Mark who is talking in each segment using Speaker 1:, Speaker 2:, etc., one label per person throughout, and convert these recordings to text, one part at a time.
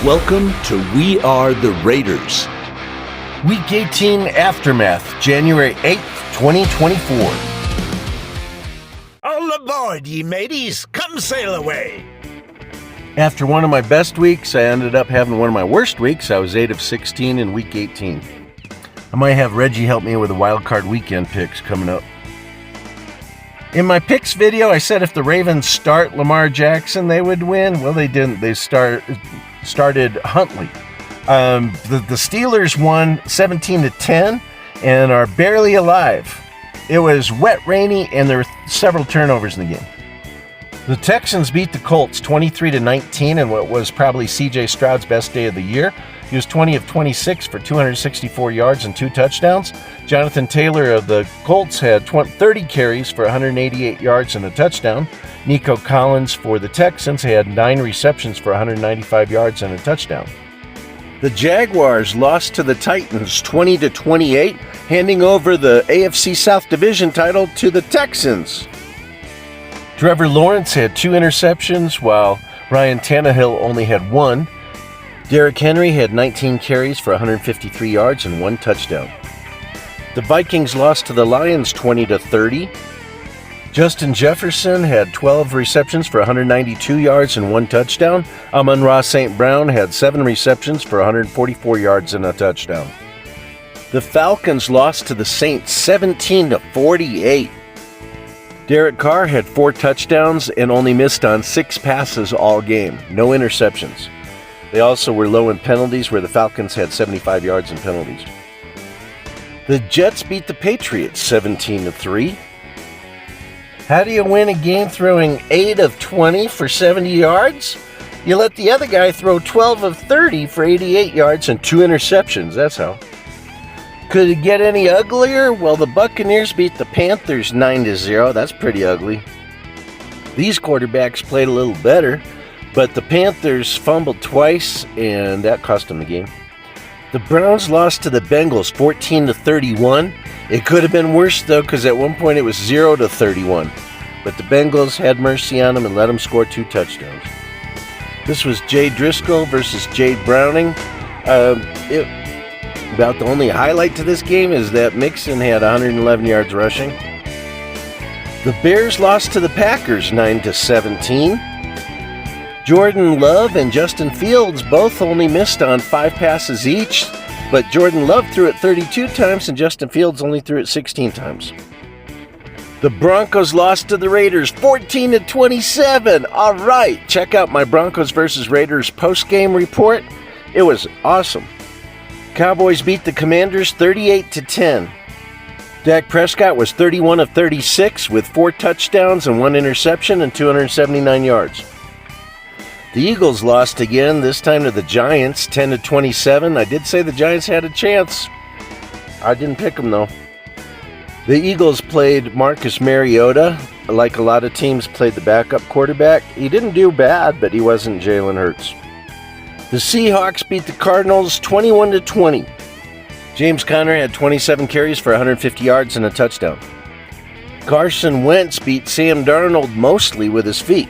Speaker 1: Welcome to We Are the Raiders.
Speaker 2: Week 18 Aftermath, January 8th, 2024.
Speaker 3: All aboard, ye mateys! Come sail away!
Speaker 2: After one of my best weeks, I ended up having one of my worst weeks. I was 8 of 16 in Week 18. I might have Reggie help me with the wild card weekend picks coming up. In my picks video, I said if the Ravens start Lamar Jackson, they would win. Well, they didn't. They started Huntley. The Steelers won 17-10 and are barely alive. It was wet, rainy, and there were several turnovers in the game. The Texans beat the Colts 23-19 in what was probably C.J. Stroud's best day of the year. He was 20 of 26 for 264 yards and 2 touchdowns. Jonathan Taylor of the Colts had 30 carries for 188 yards and a touchdown. Nico Collins for the Texans had 9 receptions for 195 yards and a touchdown. The Jaguars lost to the Titans 20-28, handing over the AFC South Division title to the Texans. Trevor Lawrence had 2 interceptions, while Ryan Tannehill only had 1. Derrick Henry had 19 carries for 153 yards and 1 touchdown. The Vikings lost to the Lions 20-30. Justin Jefferson had 12 receptions for 192 yards and 1 touchdown. Amon-Ra St. Brown had 7 receptions for 144 yards and a touchdown. The Falcons lost to the Saints 17-48. Derek Carr had 4 touchdowns and only missed on 6 passes all game. No interceptions. They also were low in penalties, where the Falcons had 75 yards in penalties. The Jets beat the Patriots 17-3. How do you win a game throwing 8 of 20 for 70 yards? You let the other guy throw 12 of 30 for 88 yards and 2 interceptions. That's how. Could it get any uglier? Well, the Buccaneers beat the Panthers 9-0. That's pretty ugly. These quarterbacks played a little better, but the Panthers fumbled twice, and that cost them the game. The Browns lost to the Bengals 14-31. It could have been worse, though, because at one point it was 0-31. But the Bengals had mercy on them and let them score 2 touchdowns. This was Jay Driscoll versus Jade Browning. About the only highlight to this game is that Mixon had 111 yards rushing. The Bears lost to the Packers 9-17. Jordan Love and Justin Fields both only missed on 5 passes each, but Jordan Love threw it 32 times and Justin Fields only threw it 16 times. The Broncos lost to the Raiders 14-27. All right, check out my Broncos versus Raiders post-game report. It was awesome. Cowboys beat the Commanders 38-10. Dak Prescott was 31 of 36 with 4 touchdowns and 1 interception and 279 yards. The Eagles lost again, this time to the Giants, 10-27. I did say the Giants had a chance. I didn't pick them, though. The Eagles played Marcus Mariota. Like a lot of teams, played the backup quarterback. He didn't do bad, but he wasn't Jalen Hurts. The Seahawks beat the Cardinals 21-20. James Conner had 27 carries for 150 yards and a touchdown. Carson Wentz beat Sam Darnold mostly with his feet.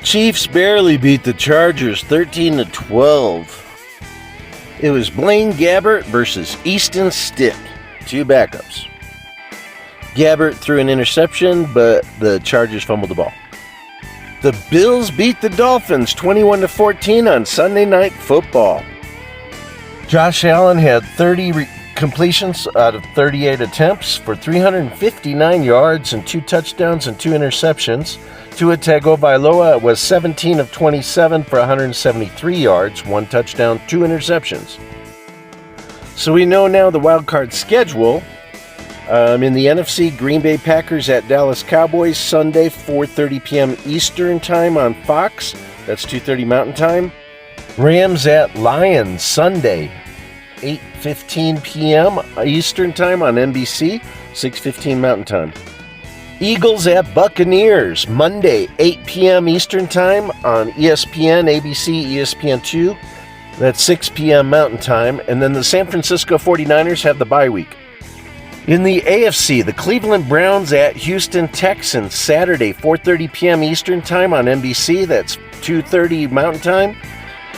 Speaker 2: Chiefs barely beat the Chargers 13-12. It was Blaine Gabbert versus Easton Stick, 2 backups. Gabbert threw an interception, but the Chargers fumbled the ball. The Bills beat the Dolphins 21-14 on Sunday Night Football. Josh Allen had 30 completions out of 38 attempts for 359 yards and 2 touchdowns and 2 interceptions. Tua Tagovailoa was 17 of 27 for 173 yards, 1 touchdown, 2 interceptions. So we know now the wild card schedule. In the NFC, Green Bay Packers at Dallas Cowboys, Sunday, 4:30 p.m. Eastern Time on Fox. That's 2:30 Mountain Time. Rams at Lions, Sunday, 8:15 p.m. Eastern Time on NBC, 6:15 Mountain Time. Eagles at Buccaneers, Monday, 8 p.m. Eastern Time on ESPN, ABC, ESPN2. That's 6 p.m. Mountain Time. And then the San Francisco 49ers have the bye week. In the AFC, the Cleveland Browns at Houston Texans, Saturday, 4:30 p.m. Eastern Time on NBC. That's 2:30 Mountain Time.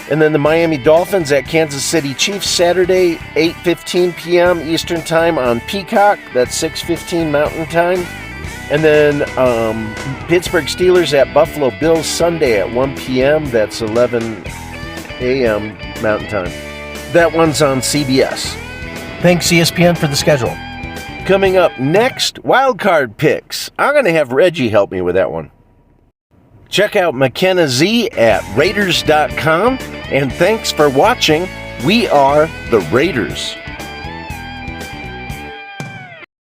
Speaker 2: And then the Miami Dolphins at Kansas City Chiefs, Saturday, 8:15 p.m. Eastern Time on Peacock. That's 6:15 Mountain Time. And then Pittsburgh Steelers at Buffalo Bills, Sunday at 1 p.m. That's 11 a.m. Mountain Time. That one's on CBS.
Speaker 4: Thanks, ESPN, for the schedule.
Speaker 2: Coming up next, wildcard picks. I'm going to have Reggie help me with that one. Check out McKenna Z at Raiders.com. And thanks for watching. We are the Raiders.